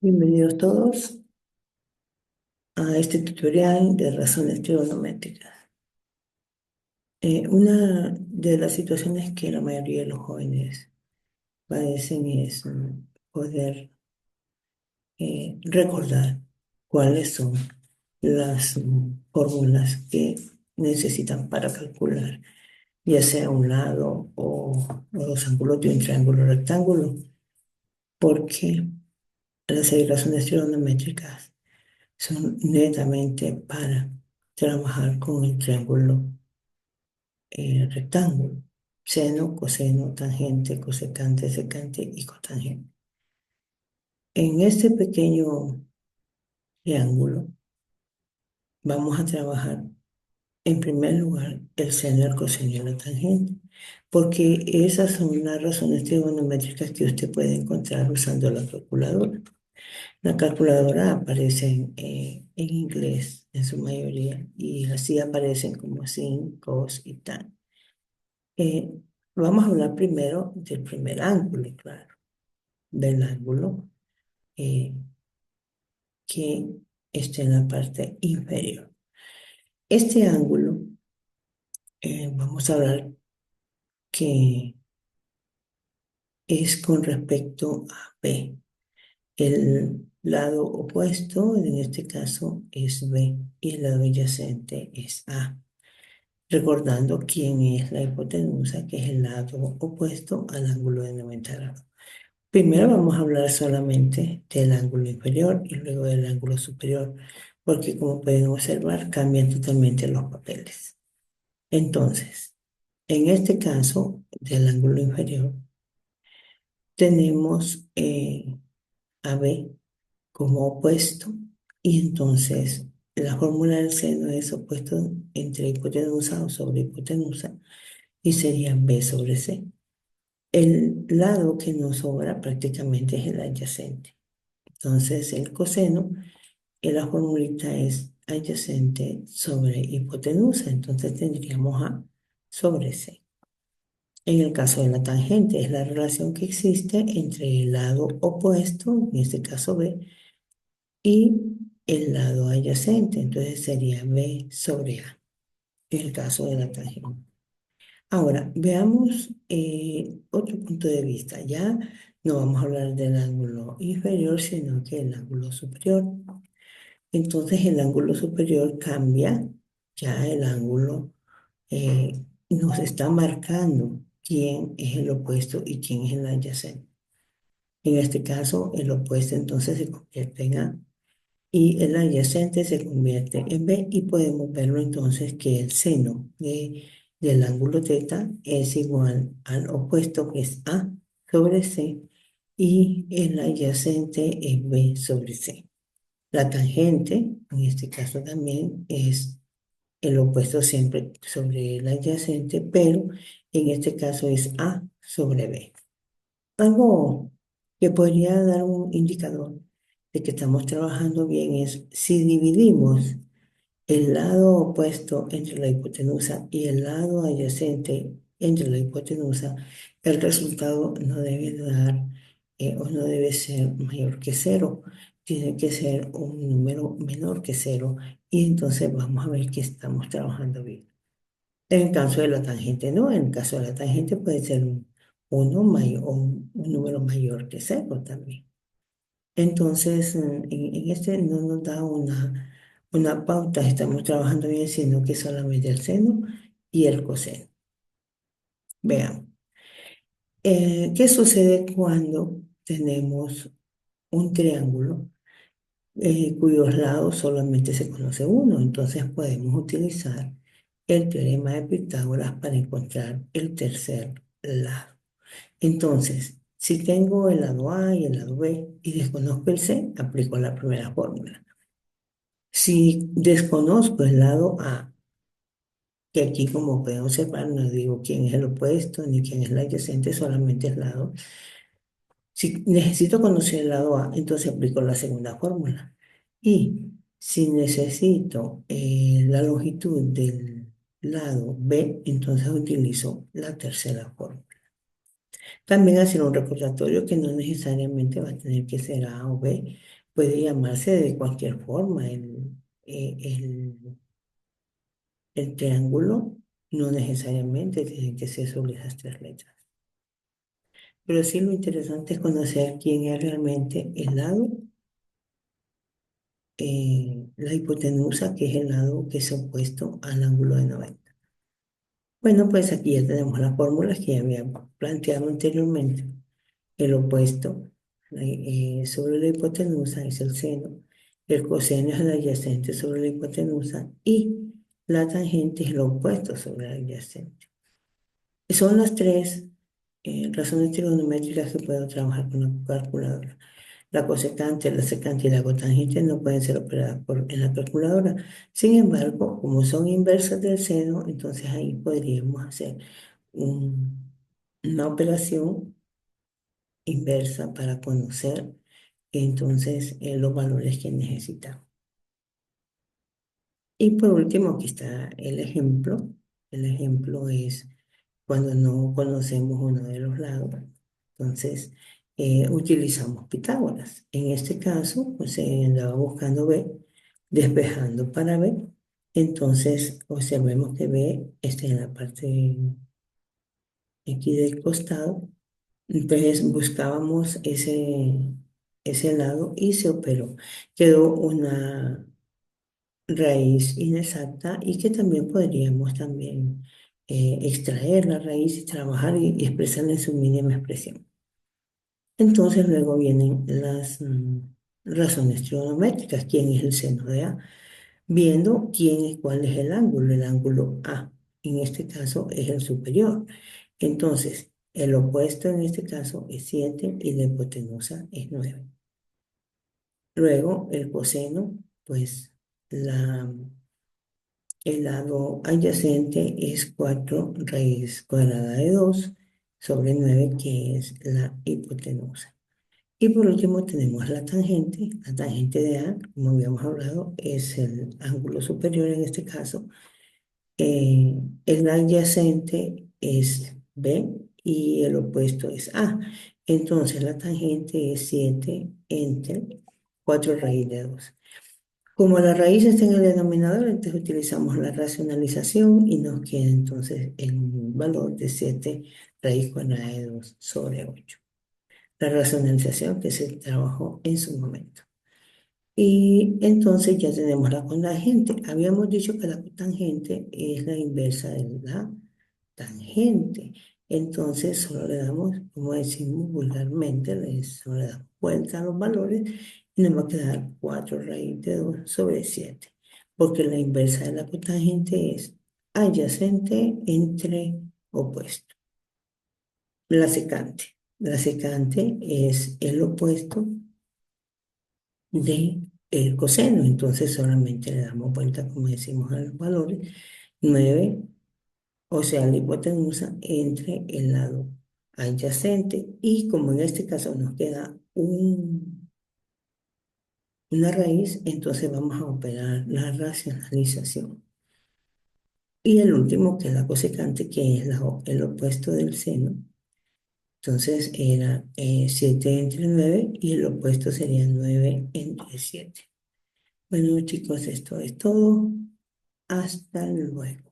Bienvenidos todos a este tutorial de razones trigonométricas. Una de las situaciones que la mayoría de los jóvenes padecen es poder recordar cuáles son las fórmulas que necesitan para calcular, ya sea un lado o los ángulos de un triángulo rectángulo, porque las razones trigonométricas son netamente para trabajar con el triángulo rectángulo. Seno, coseno, tangente, cosecante, secante y cotangente. En este pequeño triángulo vamos a trabajar en primer lugar el seno, el coseno y la tangente, porque esas son las razones trigonométricas que usted puede encontrar usando la calculadora. La calculadora aparece en inglés en su mayoría y así aparecen como sin, cos y tan. Eh, Vamos a hablar primero del primer ángulo, claro, del ángulo eh, que está en la parte inferior. Este ángulo, vamos a hablar que es con respecto a B. El lado opuesto, en este caso, es B y el lado adyacente es A. Recordando quién es la hipotenusa, que es el lado opuesto al ángulo de 90 grados. Primero vamos a hablar solamente del ángulo inferior y luego del ángulo superior, porque como pueden observar, cambian totalmente los papeles. Entonces, en este caso del ángulo inferior, tenemos a B como opuesto y entonces la fórmula del seno es opuesto entre hipotenusa o sobre hipotenusa y sería B sobre C. El lado que nos sobra prácticamente es el adyacente. Entonces, el coseno, la formulita es adyacente sobre hipotenusa. Entonces, tendríamos A sobre C. En el caso de la tangente, es la relación que existe entre el lado opuesto, en este caso B, y el lado adyacente. Entonces, sería B sobre A, en el caso de la tangente. Ahora, veamos otro punto de vista. Ya no vamos a hablar del ángulo inferior, sino que el ángulo superior. Entonces el ángulo superior cambia, ya el ángulo nos está marcando quién es el opuesto y quién es el adyacente. En este caso, el opuesto entonces se convierte en A y el adyacente se convierte en B y podemos verlo entonces que el seno del ángulo θ es igual al opuesto que es A sobre C y el adyacente es B sobre C. La tangente, en este caso también, es el opuesto siempre sobre el adyacente, pero en este caso es A sobre B. Algo que podría dar un indicador de que estamos trabajando bien es si dividimos el lado opuesto entre la hipotenusa y el lado adyacente entre la hipotenusa, el resultado no debe dar o no debe ser mayor que cero, tiene que ser un número menor que cero y entonces vamos a ver que estamos trabajando bien. En el caso de la tangente no, en el caso de la tangente puede ser uno mayor, o un número mayor que cero también. Entonces, en este no nos da una pauta, estamos trabajando bien, sino que solamente el seno y el coseno. Veamos. ¿Qué sucede cuando tenemos un triángulo cuyos lados solamente se conoce uno? Entonces podemos utilizar el teorema de Pitágoras para encontrar el tercer lado. Entonces, si tengo el lado A y el lado B y desconozco el C, aplico la primera fórmula. Si desconozco el lado A, que aquí como pueden observar no digo quién es el opuesto ni quién es el adyacente, solamente el lado. Si necesito conocer el lado A, entonces aplico la segunda fórmula. Y si necesito la longitud del lado B, entonces utilizo la tercera fórmula. También hacer un recordatorio que no necesariamente va a tener que ser A o B. puede llamarse de cualquier forma. Eh, el, el triángulo no necesariamente tiene que ser sobre esas tres letras. Pero sí lo interesante es conocer quién es realmente el lado, la hipotenusa, que es el lado que es opuesto al ángulo de 90. Bueno, pues aquí ya tenemos las fórmulas que ya había planteado anteriormente. El opuesto sobre la hipotenusa es el seno, el coseno es el adyacente sobre la hipotenusa y la tangente es el opuesto sobre la adyacente. Son las tres razones trigonométricas que puedo trabajar con la calculadora. La cosecante, la secante y la cotangente no pueden ser operadas en la calculadora. Sin embargo, como son inversas del seno, entonces ahí podríamos hacer una operación inversa para conocer entonces los valores que necesitamos. Y por último, aquí está el ejemplo. El ejemplo es cuando no conocemos uno de los lados. Entonces, utilizamos Pitágoras. En este caso, pues se andaba buscando B, despejando para B. Entonces, observemos que B está en la parte aquí del costado. Entonces, buscábamos ese lado y se operó. Quedó una raíz inexacta y que también podríamos también extraer la raíz y trabajar y expresarla en su mínima expresión. Entonces luego vienen las razones trigonométricas. ¿Quién es el seno de A? Viendo cuál es el ángulo A. En este caso es el superior. Entonces, el opuesto en este caso es 7 y la hipotenusa es 9. Luego, el coseno, pues el lado adyacente es 4 raíz cuadrada de 2 sobre 9, que es la hipotenusa. Y por último tenemos la tangente. La tangente de A, como habíamos hablado, es el ángulo superior en este caso. El adyacente es B y el opuesto es A. Entonces la tangente es 7 entre 4 raíz de 2. Como la raíz está en el denominador, entonces utilizamos la racionalización y nos queda entonces el valor de 7 raíz cuadrada de 2 sobre 8. La racionalización que se trabajó en su momento. Y entonces ya tenemos la cotangente. Habíamos dicho que la cotangente es la inversa de la tangente. Entonces solo le damos, como decimos vulgarmente, solo le damos vuelta a los valores y nos va a quedar 4 raíz de 2 sobre 7. Porque la inversa de la cotangente es adyacente entre opuesto. La secante. La secante es el opuesto de el coseno. Entonces solamente le damos vuelta, como decimos, a los valores. 9, o sea, la hipotenusa entre el lado adyacente. Y como en este caso nos queda una raíz, entonces vamos a operar la racionalización. Y el último, que es la cosecante, que es el opuesto del seno. Entonces era 7 entre 9 y el opuesto sería 9 entre 7. Bueno, chicos, esto es todo. Hasta luego.